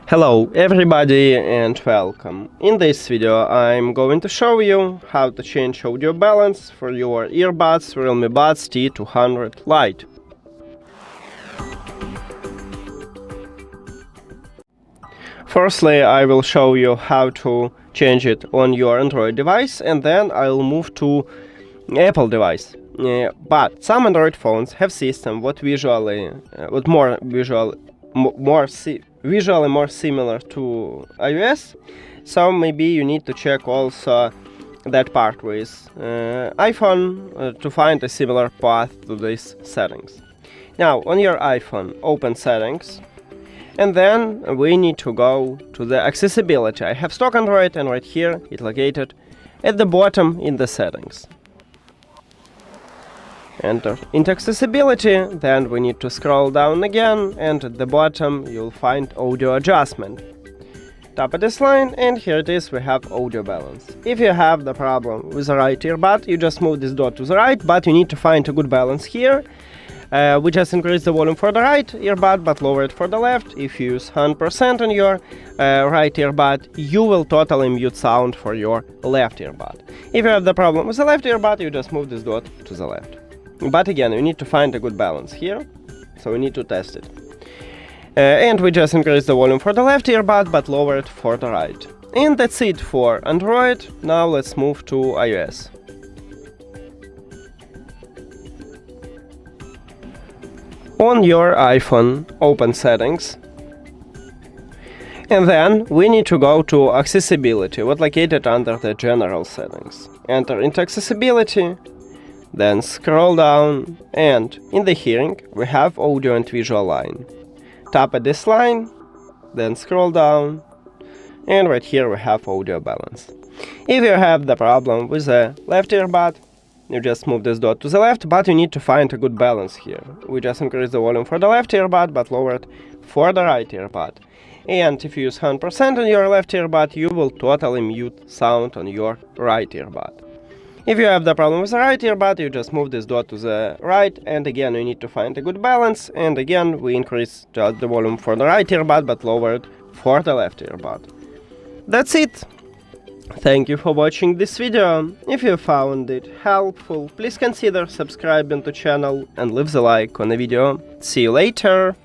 Hello everybody and welcome. In this video I'm going to show you how to change audio balance for your earbuds REALME Buds T200 Lite. Firstly, I will show you how to change it on your Android device, and then I'll move to Apple device. But some Android phones have system visually more similar to iOS, so maybe you need to check also that part with iPhone to find a similar path to these settings. Now on your iPhone, open settings, and then we need to go to the accessibility. I have stock Android, and right here it's located at the bottom in the settings. Enter into accessibility, then we need to scroll down again, and at the bottom you'll find audio adjustment. Tap at this line, and here it is, we have audio balance. If you have the problem with the right earbud, you just move this dot to the right, but you need to find a good balance here. We just increase the volume for the right earbud but lower it for the left. If you use 100% on your right earbud, you will totally mute sound for your left earbud. If you have the problem with the left earbud, you just move this dot to the left. But again, you need to find a good balance here, so we need to test it. And we just increase the volume for the left earbud, but lower it for the right. And that's it for Android. Now let's move to iOS. On your iPhone, open settings. And then we need to go to accessibility, what's located under the general settings. Enter into accessibility. Then scroll down, and in the hearing we have audio and visual line. Tap at this line, then scroll down, and right here we have audio balance. If you have the problem with the left earbud, you just move this dot to the left, but you need to find a good balance here. We just increase the volume for the left earbud but lower it for the right earbud. And if you use 100% on your left earbud, you will totally mute sound on your right earbud. If you have the problem with the right earbud, you just move this dot to the right, and again you need to find a good balance, and again we increase just the volume for the right earbud but lower it for the left earbud. That's it! Thank you for watching this video. If you found it helpful, please consider subscribing to the channel and leave the like on the video. See you later!